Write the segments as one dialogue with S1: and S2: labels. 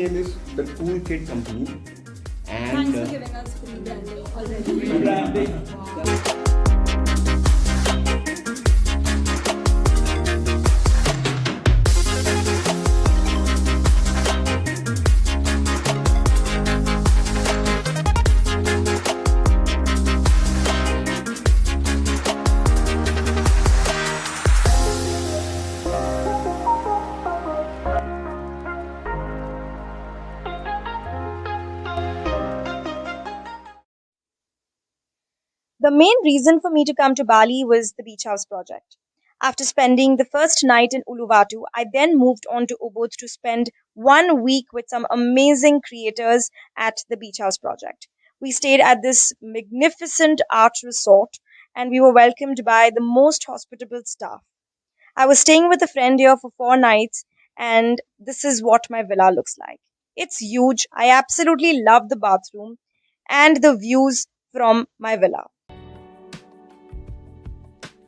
S1: name is the Cool Kid Company. And
S2: thanks for giving us free branding already.
S3: The main reason for me to come to Bali was the Beachhouse Project. After spending the first night in Uluwatu, I then moved on to Ubud to spend 1 week with some amazing creators at the Beachhouse Project. We stayed at this magnificent art resort and we were welcomed by the most hospitable staff. I was staying with a friend here for 4 nights, and this is what my villa looks like. It's huge. I absolutely love the bathroom and the views from my villa.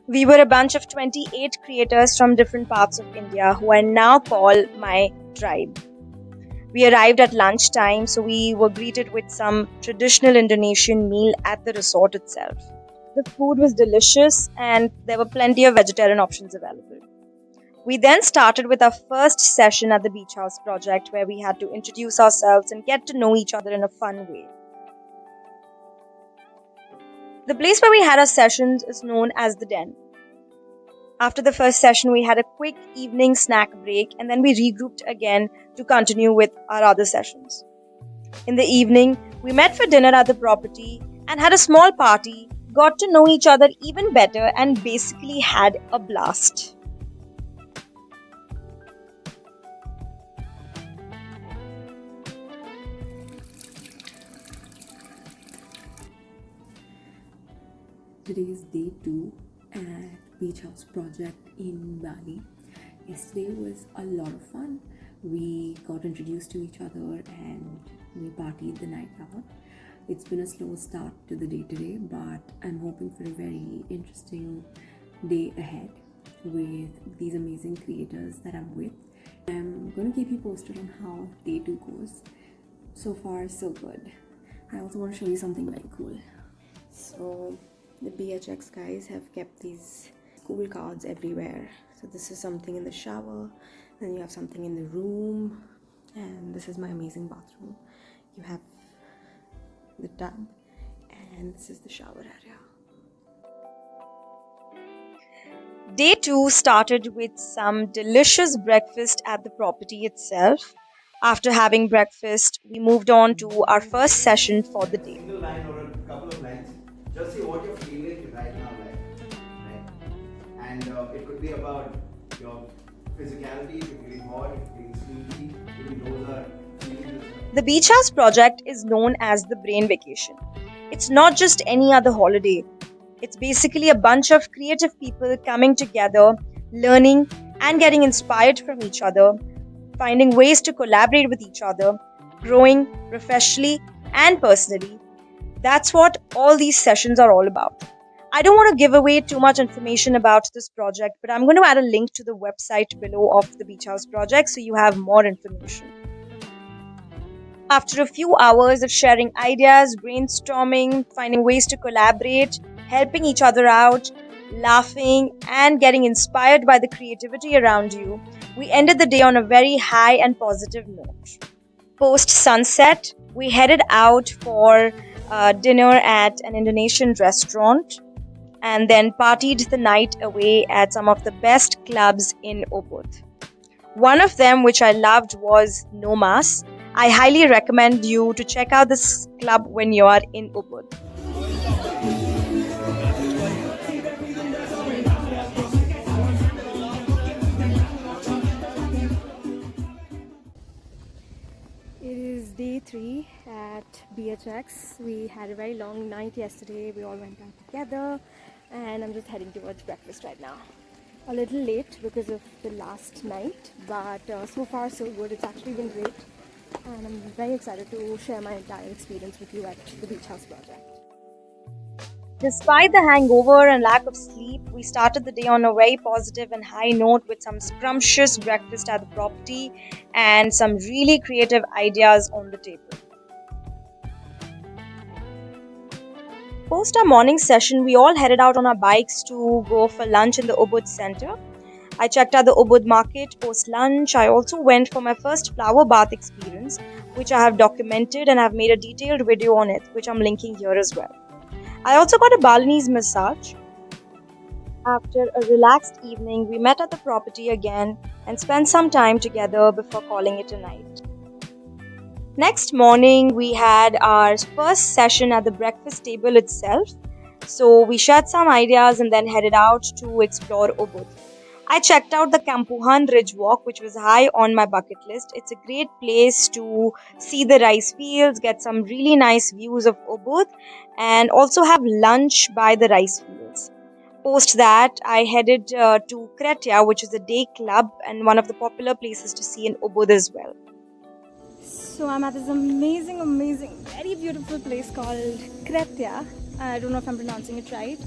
S3: We were a bunch of 28 creators from different parts of India who I now call my tribe. We arrived at lunchtime, so we were greeted with some traditional Indonesian meal at the resort itself. The food was delicious and there were plenty of vegetarian options available. We then started with our first session at the Beach House Project where we had to introduce ourselves and get to know each other in a fun way. The place where we had our sessions is known as the Den. After the first session, we had a quick evening snack break and then we regrouped again to continue with our other sessions. In the evening, we met for dinner at the property and had a small party, got to know each other even better, and basically had a blast.
S4: Today is day 2 at Beachhouse Project in Bali. Yesterday was a lot of fun. We got introduced to each other and we partied the night out. It's been a slow start to the day today, but I'm hoping for a very interesting day ahead with these amazing creators that I'm with. I'm going to keep you posted on how day 2 goes. So far, so good. I also want to show you something very cool. So the BHX guys have kept these cool cards everywhere. So this is something in the shower, then you have something in the room, and this is my amazing bathroom. You have the tub, and this is the shower area.
S3: Day 2 started with some delicious breakfast at the property itself. After having breakfast, we moved on to our first session for the day.
S1: Single line or a couple of lines. Just say what you're feeling right now, right? And it could be about your physicality, if you're feeling hot, if you're feeling sleepy, even those are feelings.
S3: The Beach House Project is known as the Brain Vacation. It's not just any other holiday. It's basically a bunch of creative people coming together, learning and getting inspired from each other, finding ways to collaborate with each other, growing professionally and personally. That's what all these sessions are all about. I don't want to give away too much information about this project, but I'm going to add a link to the website below of the Beach House Project so you have more information. After a few hours of sharing ideas, brainstorming, finding ways to collaborate, helping each other out, laughing, and getting inspired by the creativity around you, we ended the day on a very high and positive note. Post sunset, we headed out for dinner at an Indonesian restaurant and then partied the night away at some of the best clubs in Ubud. One of them, which I loved, was No Mas. I highly recommend you to check out this club when you are in Ubud.
S2: It is day 3 at BHX. We had a very long night yesterday. We all went out together and I'm just heading towards breakfast right now. A little late because of the last night, but so far so good. It's actually been great and I'm very excited to share my entire experience with you at the Beach House Project.
S3: Despite the hangover and lack of sleep, we started the day on a very positive and high note with some scrumptious breakfast at the property and some really creative ideas on the table. Post our morning session, we all headed out on our bikes to go for lunch in the Ubud Center. I checked out the Ubud market post lunch. I also went for my first flower bath experience, which I have documented and I've made a detailed video on it, which I'm linking here as well. I also got a Balinese massage. After a relaxed evening, we met at the property again and spent some time together before calling it a night. Next morning, we had our first session at the breakfast table itself. So we shared some ideas and then headed out to explore Ubud. I checked out the Kampuhan Ridge Walk, which was high on my bucket list. It's a great place to see the rice fields, get some really nice views of Ubud, and also have lunch by the rice fields. Post that, I headed to Kretya, which is a day club and one of the popular places to see in Ubud as well.
S2: So I'm at this amazing, very beautiful place called Kretya. I don't know if I'm pronouncing it right,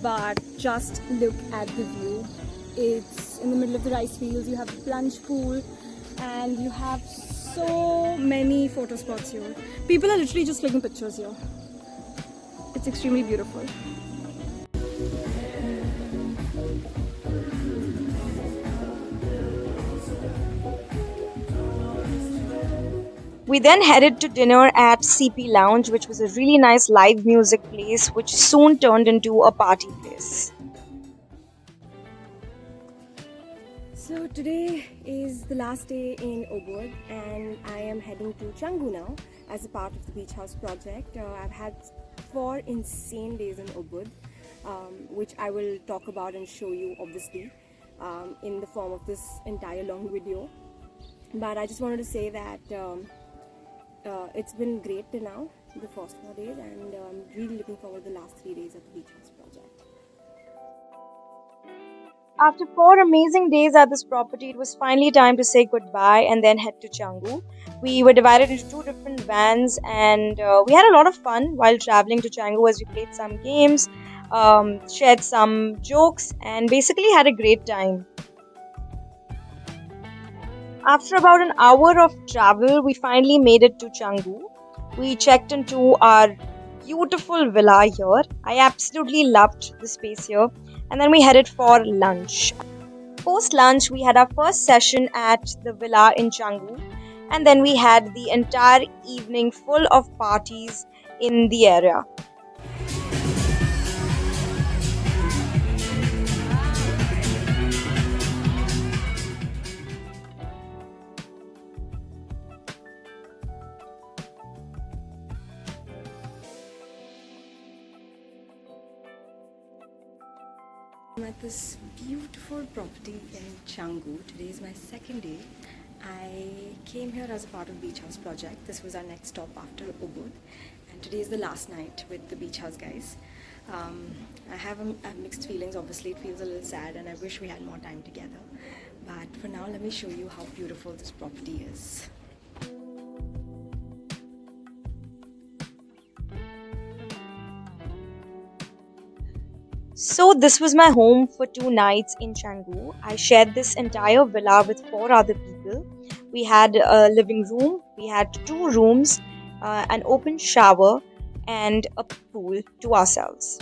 S2: but just look at the view. It's in the middle of the rice fields. You have a plunge pool and you have so many photo spots here. People are literally just clicking pictures here. It's extremely beautiful.
S3: We then headed to dinner at CP Lounge, which was a really nice live music place, which soon turned into a party place.
S2: So today is the last day in Ubud and I am heading to Canggu now as a part of the Beachhouse Project. I've had 4 insane days in Ubud, which I will talk about and show you obviously in the form of this entire long video. But I just wanted to say that it's been great till now, the first 4 days, and I'm really looking forward to the last 3 days at the Beachhouse Project.
S3: After 4 amazing days at this property, it was finally time to say goodbye and then head to Canggu. We were divided into 2 different vans and we had a lot of fun while traveling to Canggu as we played some games, shared some jokes and basically had a great time. After about an hour of travel, we finally made it to Canggu. We checked into our beautiful villa here. I absolutely loved the space here. And then we headed for lunch. Post lunch, we had our first session at the villa in Canggu. And then we had the entire evening full of parties in the area.
S2: I'm at this beautiful property in Canggu. Today is my second day. I came here as a part of Beachhouse Project. This was our next stop after Ubud, and today is the last night with the Beachhouse guys. I have mixed feelings. Obviously, it feels a little sad, and I wish we had more time together. But for now, let me show you how beautiful this property is.
S3: So this was my home for 2 nights in Canggu. I shared this entire villa with 4 other people. We had a living room, we had 2 rooms, an open shower and a pool to ourselves.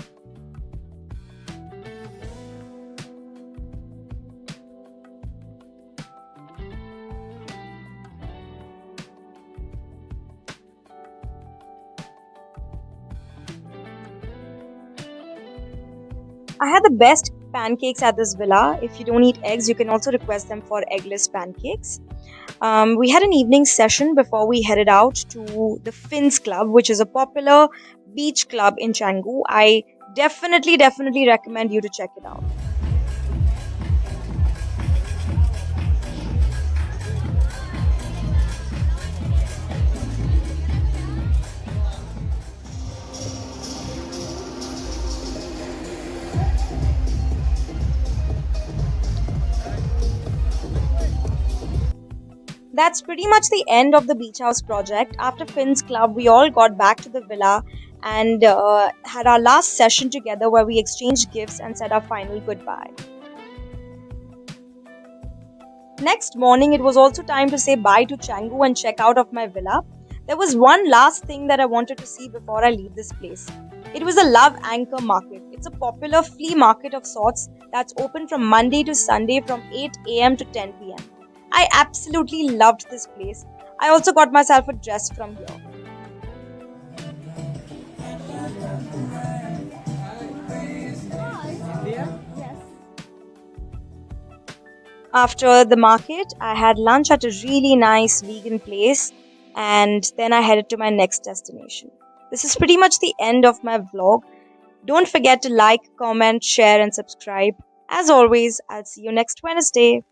S3: I had the best pancakes at this villa. If you don't eat eggs, you can also request them for eggless pancakes. We had an evening session before we headed out to the Fins Club, which is a popular beach club in Canggu. I definitely recommend you to check it out. That's pretty much the end of the Beach House project. After Finn's club, we all got back to the villa and had our last session together where we exchanged gifts and said our final goodbye. Next morning, it was also time to say bye to Canggu and check out of my villa. There was one last thing that I wanted to see before I leave this place. It was a Love Anchor Market. It's a popular flea market of sorts that's open from Monday to Sunday from 8 am to 10 pm. I absolutely loved this place. I also got myself a dress from here. After the market, I had lunch at a really nice vegan place and then I headed to my next destination. This is pretty much the end of my vlog. Don't forget to like, comment, share, and subscribe. As always, I'll see you next Wednesday.